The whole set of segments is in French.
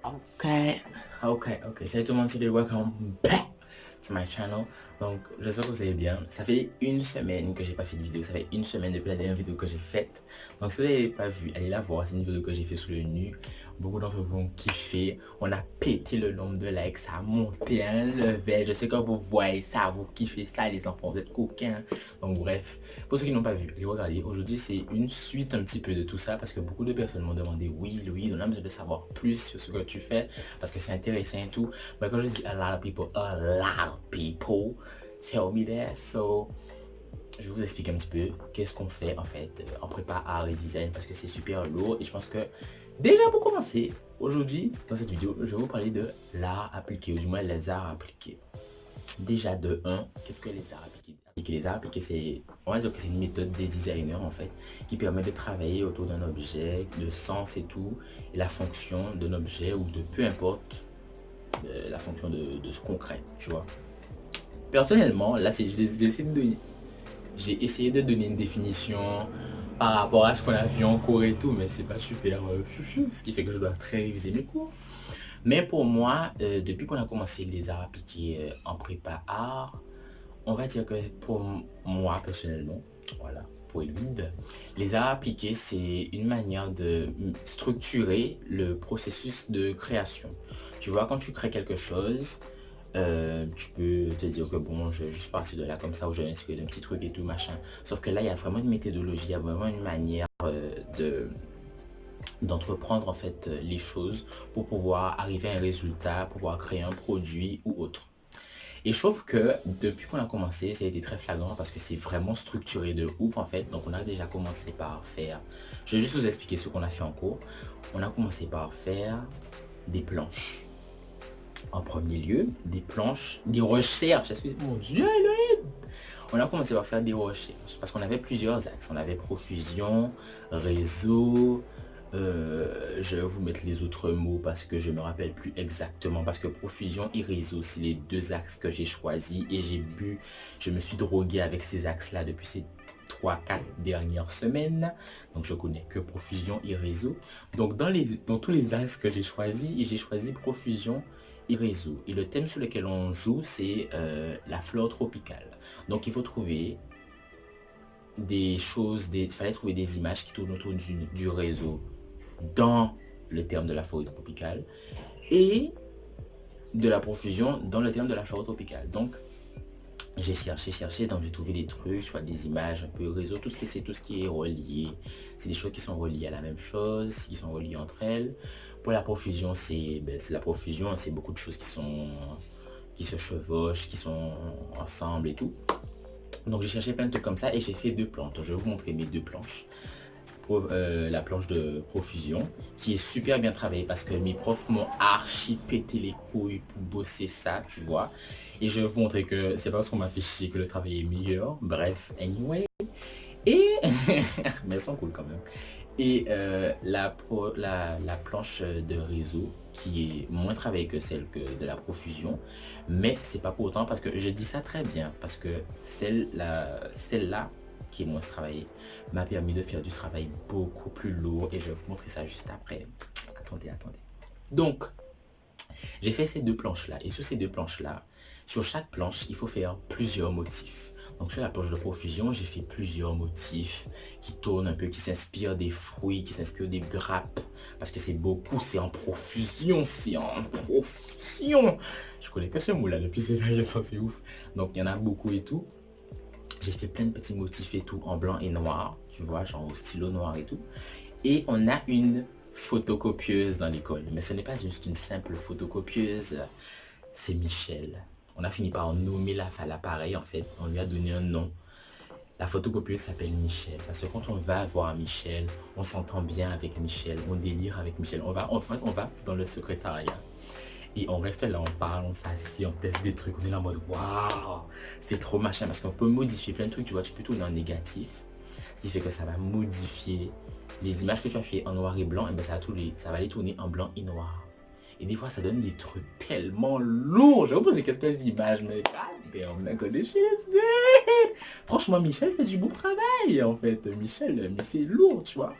Ok. Salut tout le monde, c'est welcome back to my channel. Donc, j'espère que vous allez bien. Ça fait une semaine que j'ai pas fait de vidéo. Ça fait une semaine depuis la dernière vidéo que j'ai faite. Donc, si vous n'avez pas vu, allez la voir. C'est une vidéo que j'ai fait sous le nu. Beaucoup d'entre vous ont kiffé. On a pété le nombre de likes. Ça a monté un level. Je sais que vous voyez ça, vous kiffez ça, les enfants. Vous êtes coquins. Donc, bref, pour ceux qui n'ont pas vu, allez regarder. Aujourd'hui, c'est une suite un petit peu de tout ça parce que beaucoup de personnes m'ont demandé, oui, Louis, on a besoin de savoir plus sur ce que tu fais parce que c'est intéressant et tout. Mais quand je dis a lot of people tell me that. So, je vais vous expliquer un petit peu qu'est-ce qu'on fait en fait en prépa art et design parce que c'est super lourd et je pense que déjà pour commencer, aujourd'hui dans cette vidéo, je vais vous parler de l'art appliqué ou du moins les arts appliqués. Déjà de 1, qu'est-ce que les arts appliqués? Les arts appliqués, c'est, on va dire que c'est une méthode des designers en fait qui permet de travailler autour d'un objet, de sens et tout, et la fonction d'un objet ou de peu importe la fonction de ce concret, tu vois. Personnellement, là, j'ai essayé de donner une définition par rapport à ce qu'on a vu en cours et tout, mais c'est pas super ce qui fait que je dois très réviser mes cours. Mais pour moi, depuis qu'on a commencé les arts appliqués en prépa art, on va dire que pour moi personnellement, voilà, pour Elude, les arts appliqués, c'est une manière de structurer le processus de création. Tu vois, quand tu crées quelque chose, tu peux te dire que bon, je vais juste passer de là comme ça, ou je vais inscrire un petit truc et tout, machin. Sauf que là, il y a vraiment une méthodologie, il y a vraiment une manière d'entreprendre en fait les choses pour pouvoir arriver à un résultat, pouvoir créer un produit ou autre. Et je trouve que depuis qu'on a commencé, ça a été très flagrant parce que c'est vraiment structuré de ouf en fait. Donc on a déjà commencé par faire, je vais juste vous expliquer ce qu'on a fait en cours. On a commencé par faire des planches. En premier lieu, des planches, des recherches, excusez-moi, mon Dieu, on a commencé par faire des recherches parce qu'on avait plusieurs axes. On avait profusion, réseau, je vais vous mettre les autres mots parce que je me rappelle plus exactement. Parce que profusion et réseau, c'est les deux axes que j'ai choisis et je me suis drogué avec ces axes-là depuis ces 3-4 dernières semaines. Donc je connais que profusion et réseau. Donc dans tous les axes que j'ai choisis, j'ai choisi profusion et réseau. Et le thème sur lequel on joue, c'est la flore tropicale. Donc il faut trouver des choses, il fallait trouver des images qui tournent autour du réseau dans le terme de la forêt tropicale et de la profusion dans le terme de la forêt tropicale. Donc j'ai cherché, donc j'ai trouvé des trucs, soit des images un peu réseau, tout ce qui est relié. C'est des choses qui sont reliées à la même chose, qui sont reliées entre elles. Pour la profusion, c'est la profusion, c'est beaucoup de choses qui se chevauchent, qui sont ensemble et tout. Donc j'ai cherché plein de trucs comme ça et j'ai fait deux planches. Je vais vous montrer mes deux planches. La planche de profusion qui est super bien travaillée parce que mes profs m'ont archi pété les couilles pour bosser ça, tu vois. Et je vais vous montrer que c'est pas parce qu'on m'a fait chier que le travail est meilleur. Bref, anyway. Et mais elles sont cool quand même. Et la planche de réseau qui est moins travaillée que celle de la profusion, mais c'est pas pour autant parce que je dis ça très bien parce que celle-là qui est moins travaillée m'a permis de faire du travail beaucoup plus lourd et je vais vous montrer ça juste après. Attendez. Donc, j'ai fait ces deux planches-là et sur ces deux planches-là, sur chaque planche, il faut faire plusieurs motifs. Donc sur la planche de profusion, j'ai fait plusieurs motifs qui tournent un peu, qui s'inspirent des fruits, qui s'inspirent des grappes. Parce que c'est beaucoup, c'est en profusion, c'est en profusion. Je connais que ce mot-là depuis ces derniers temps, c'est ouf. Donc il y en a beaucoup et tout. J'ai fait plein de petits motifs et tout en blanc et noir, tu vois, genre au stylo noir et tout. Et on a une photocopieuse dans l'école. Mais ce n'est pas juste une simple photocopieuse, c'est Michel. On a fini par nommer l'appareil en fait, on lui a donné un nom. La photocopieuse s'appelle Michel parce que quand on va voir Michel, on s'entend bien avec Michel, on délire avec Michel. On va dans le secrétariat et on reste là, on parle, on s'assied, on teste des trucs, on est là en mode waouh, c'est trop machin parce qu'on peut modifier plein de trucs, tu vois, tu peux tourner en négatif, ce qui fait que ça va modifier les images que tu as fait en noir et blanc, et ben ça va les tourner en blanc et noir. Et des fois, ça donne des trucs tellement lourds. Je vais vous poser quelques images, mais franchement, Michel fait du bon travail, en fait. Michel, mais c'est lourd, tu vois.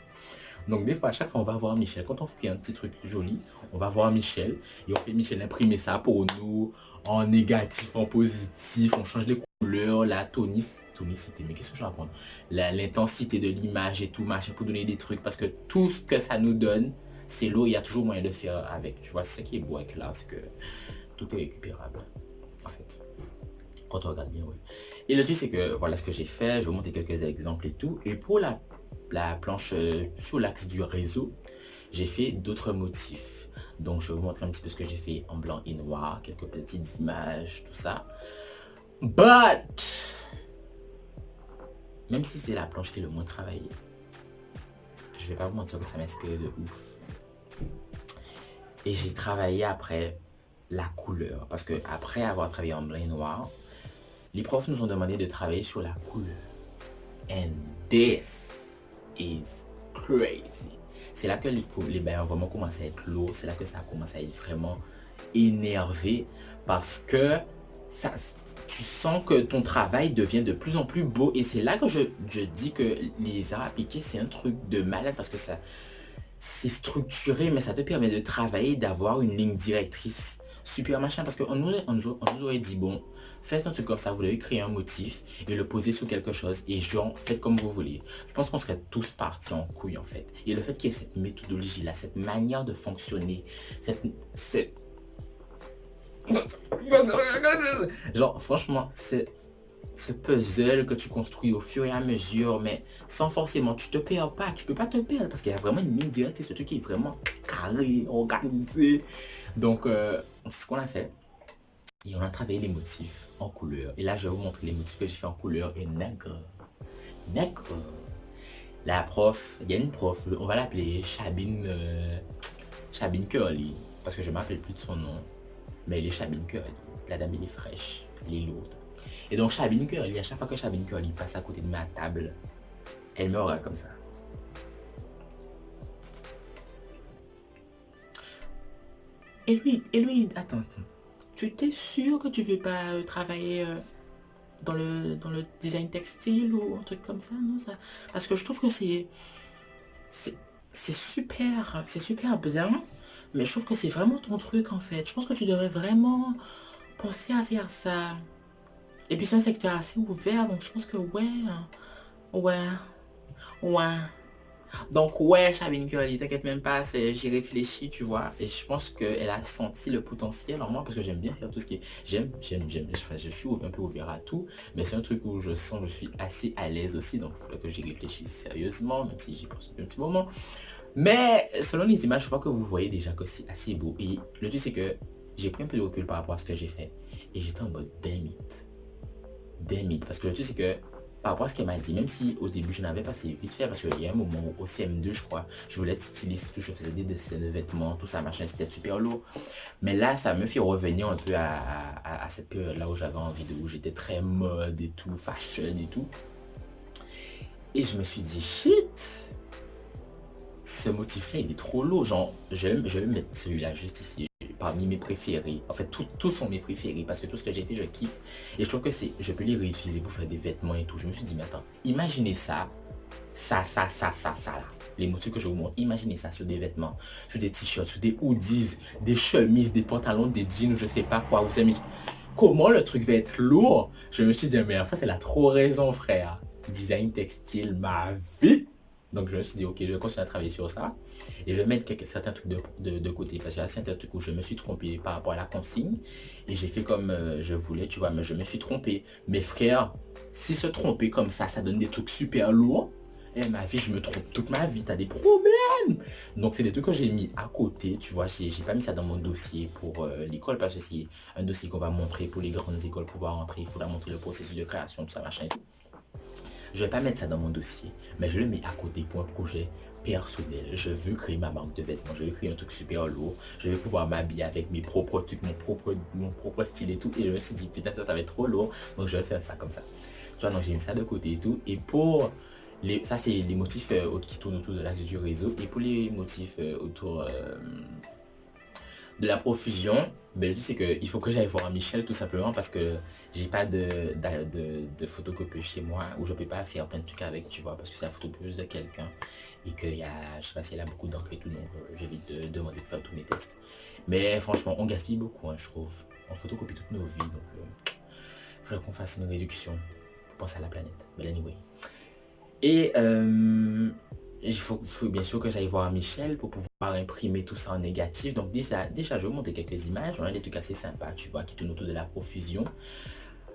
Donc des fois, à chaque fois, on va voir Michel. Quand on fait un petit truc joli, on va voir Michel et on fait Michel imprimer ça pour nous en négatif, en positif. On change les couleurs, la tonicité. Mais qu'est-ce que je vais apprendre? L'intensité de l'image et tout, machin, pour donner des trucs. Parce que tout ce que ça nous donne, c'est l'eau. Il y a toujours moyen de faire avec. Tu vois, c'est ce qui est beau avec là, c'est que tout est récupérable. En fait, quand on regarde bien, oui. Et le truc, c'est que voilà ce que j'ai fait. Je vais vous montrer quelques exemples et tout. Et pour la planche sur l'axe du réseau, j'ai fait d'autres motifs. Donc, je vais vous montrer un petit peu ce que j'ai fait en blanc et noir, quelques petites images, tout ça. But, même si c'est la planche qui est le moins travaillée, je vais pas vous mentir que ça m'inspire de ouf. Et j'ai travaillé après la couleur, parce que après avoir travaillé en blanc et noir, les profs nous ont demandé de travailler sur la couleur. And this is crazy. C'est là que les bains vraiment commencent à être lourds, c'est là que ça commence à être vraiment énervé, parce que ça, tu sens que ton travail devient de plus en plus beau, et c'est là que je dis que les arts appliqués, c'est un truc de malade, parce que ça, c'est structuré, mais ça te permet de travailler, d'avoir une ligne directrice super machin, parce qu'on nous aurait dit, bon, faites un truc comme ça, vous devez créer un motif et le poser sur quelque chose, et genre, faites comme vous voulez. Je pense qu'on serait tous partis en couille, en fait. Et le fait qu'il y ait cette méthodologie-là, cette manière de fonctionner, cette... Genre, franchement, c'est ce puzzle que tu construis au fur et à mesure, mais sans forcément, tu te perds pas, tu peux pas te perdre, parce qu'il y a vraiment une ligne directe, c'est ce truc qui est vraiment carré, organisé. Donc, c'est ce qu'on a fait. Et on a travaillé les motifs en couleur. Et là, je vais vous montrer les motifs que j'ai fait en couleur et nègre. Nègre. La prof, il y a une prof, on va l'appeler Chabine, Chabine Curly, parce que je ne m'appelle plus de son nom, mais elle est Chabine Curly. La dame, elle est fraîche, elle est lourde. Et donc, Chabine Curly, à chaque fois que Chabine Curly passe à côté de ma table, elle me regarde comme ça. Et lui, attends, tu t'es sûr que tu veux pas travailler dans le design textile ou un truc comme ça, non ça, parce que je trouve que c'est super bien, mais je trouve que c'est vraiment ton truc en fait. Je pense que tu devrais vraiment penser à faire ça. Et puis c'est un secteur assez ouvert, donc je pense que ouais, ouais, ouais. Donc ouais, Chavine Curly, t'inquiète même pas, j'y réfléchis, tu vois. Et je pense qu'elle a senti le potentiel en moi, parce que j'aime bien faire tout ce qui est... Enfin, je suis un peu ouvert à tout, mais c'est un truc où je sens que je suis assez à l'aise aussi, donc il faudrait que j'y réfléchisse sérieusement, même si j'y pense depuis un petit moment. Mais selon les images, je crois que vous voyez déjà que c'est assez beau. Et le truc, c'est que j'ai pris un peu de recul par rapport à ce que j'ai fait. Et j'étais en mode damn it. Damn it. Parce que le truc, c'est que par rapport à ce qu'elle m'a dit, même si au début je n'avais pas assez vite fait, parce qu'il y a un moment au CM2, je crois, je voulais être styliste, je faisais des dessins de vêtements, tout ça, machin, c'était super lourd. Mais là, ça me fait revenir un peu à cette période-là où j'avais envie où j'étais très mode et tout, fashion et tout. Et je me suis dit, shit, ce motif-là, il est trop lourd. Genre, je vais mettre celui-là juste ici, parmi mes préférés. En fait, tous sont mes préférés, parce que tout ce que j'ai fait, je kiffe. Et je trouve que je peux les réutiliser pour faire des vêtements et tout. Je me suis dit, mais attends, imaginez ça, ça, là. Les motifs que je vous montre, imaginez ça sur des vêtements, sur des t-shirts, sur des hoodies, des chemises, des pantalons, des jeans, ou je sais pas quoi. Vous aimez comment le truc va être lourd? Je me suis dit, mais en fait, elle a trop raison, frère. Design textile, ma vie. Donc je me suis dit, ok, je vais continuer à travailler sur ça. Et je vais mettre certains trucs de côté. Parce qu'il y a certains trucs où je me suis trompé par rapport à la consigne. Et j'ai fait comme je voulais, tu vois, mais je me suis trompé. Mes frères, si se tromper comme ça donne des trucs super lourds. Et ma vie, je me trompe toute ma vie, t'as des problèmes. Donc c'est des trucs que j'ai mis à côté, tu vois, j'ai pas mis ça dans mon dossier pour l'école, parce que c'est un dossier qu'on va montrer pour les grandes écoles pour pouvoir entrer, il faudra montrer le processus de création, tout ça, machin et tout. Je vais pas mettre ça dans mon dossier, mais je le mets à côté pour un projet personnel. Je veux créer ma marque de vêtements, je veux créer un truc super lourd, je vais pouvoir m'habiller avec mes propres trucs, mon propre style et tout. Et je me suis dit, putain, ça va être trop lourd, donc je vais faire ça comme ça. Tu vois, donc j'ai mis ça de côté et tout. Et pour ça, c'est les motifs qui tournent autour de l'axe du réseau. Et pour les motifs autour de la profusion, ben, le truc c'est qu'il faut que j'aille voir Michel tout simplement parce que j'ai pas de photocopieuse chez moi où je peux pas faire plein de trucs avec, tu vois, parce que c'est la photocopieuse de quelqu'un et qu'il y a, je sais pas si elle a beaucoup d'encre et tout, donc j'évite de demander de faire tous mes tests. Mais franchement, on gaspille beaucoup, hein, je trouve. On photocopie toutes nos vies, donc il faudrait qu'on fasse une réduction pour penser à la planète. Mais anyway. Et il faut bien sûr que j'aille voir Michel pour pouvoir imprimer tout ça en négatif. Donc déjà je vais monter quelques images. On a des trucs assez sympas, tu vois, qui tournent autour de la profusion.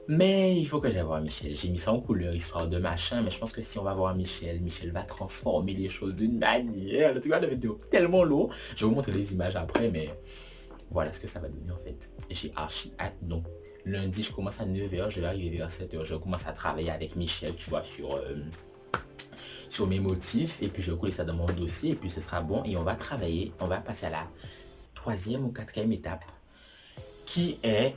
Mais il faut que j'aille voir Michel. J'ai mis ça en couleur, histoire de machin. Mais je pense que si on va voir Michel, Michel va transformer les choses d'une manière. Le truc va devenir tellement lourd. Je vais vous montrer les images après, mais voilà ce que ça va donner en fait. J'ai archi hâte. Donc lundi, je commence à 9h, je vais arriver vers 7h. Je commence à travailler avec Michel, tu vois, sur mes motifs et puis je vais coller ça dans mon dossier et puis ce sera bon et on va travailler, on va passer à la 3e ou 4e étape qui est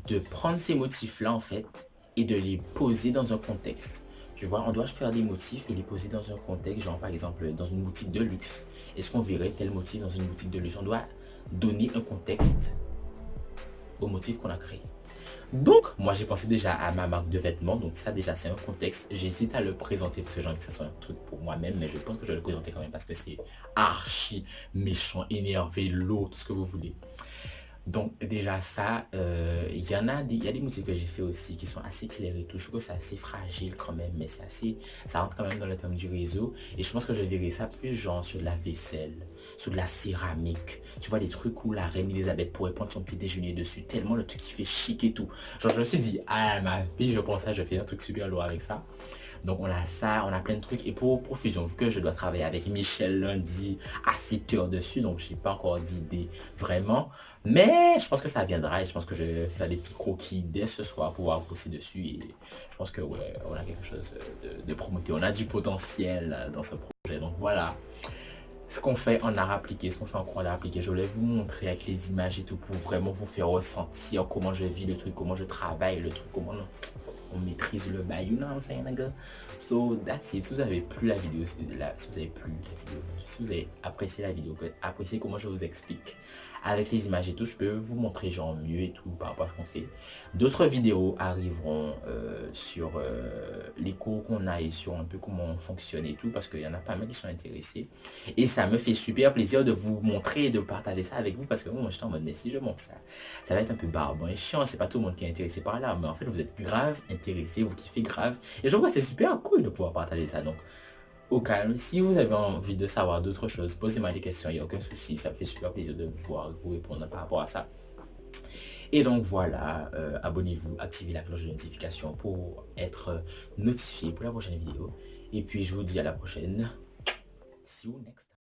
de prendre ces motifs là en fait et de les poser dans un contexte. Tu vois, on doit faire des motifs et les poser dans un contexte, genre par exemple dans une boutique de luxe. Est-ce qu'on verrait tel motif dans une boutique de luxe? On doit donner un contexte au motif qu'on a créé. Donc, moi, j'ai pensé déjà à ma marque de vêtements. Donc, ça, déjà, c'est un contexte. J'hésite à le présenter parce que j'ai envie que ça soit un truc pour moi-même. Mais je pense que je vais le présenter quand même parce que c'est archi méchant, énervé, lourd, tout ce que vous voulez. Donc, déjà, ça, il y a des motifs que j'ai fait aussi qui sont assez clairs et tout. Je trouve que c'est assez fragile quand même. Mais c'est assez, ça rentre quand même dans le thème du réseau. Et je pense que je verrai ça plus genre sur de la vaisselle, sur de la céramique. Tu vois, des trucs où la reine Elisabeth pourrait prendre son petit déjeuner dessus. Tellement le truc qui fait chic et tout. Genre, je me suis dit, ah, ma fille, je pense ça, je fais un truc super lourd avec ça. Donc on a ça, on a plein de trucs. Et pour profusion, vu que je dois travailler avec Michel lundi à 7h dessus, donc je n'ai pas encore d'idée vraiment. Mais je pense que ça viendra et je pense que je vais faire des petits croquis dès ce soir pour pouvoir bosser dessus. Et je pense que ouais, on a quelque chose de prometteur. On a du potentiel dans ce projet. Donc voilà ce qu'on fait en art appliqué, ce qu'on fait en cours d'art appliqué. Je voulais vous montrer avec les images et tout pour vraiment vous faire ressentir comment je vis le truc, comment je travaille le truc, comment on maîtrise le bail, you know what I'm saying, nigga? So that's it. Si vous avez plu la vidéo, si vous avez plu la vidéo, si vous avez apprécié la vidéo, apprécié comment je vous explique avec les images et tout, je peux vous montrer genre mieux et tout par rapport à ce qu'on fait. D'autres vidéos arriveront sur les cours qu'on a et sur un peu comment on fonctionne et tout, parce qu'il y en a pas mal qui sont intéressés. Et ça me fait super plaisir de vous montrer et de partager ça avec vous, parce que moi j'étais en mode, mais si je montre ça, ça va être un peu barbant et chiant, c'est pas tout le monde qui est intéressé par là, mais en fait vous êtes grave intéressé, vous kiffez grave, et je vois que c'est super cool de pouvoir partager ça. Donc au calme, si vous avez envie de savoir d'autres choses, posez-moi des questions, il n'y a aucun souci, ça me fait super plaisir de pouvoir vous répondre par rapport à ça. Et donc voilà, abonnez-vous, activez la cloche de notification pour être notifié pour la prochaine vidéo. Et puis je vous dis à la prochaine. See you next time.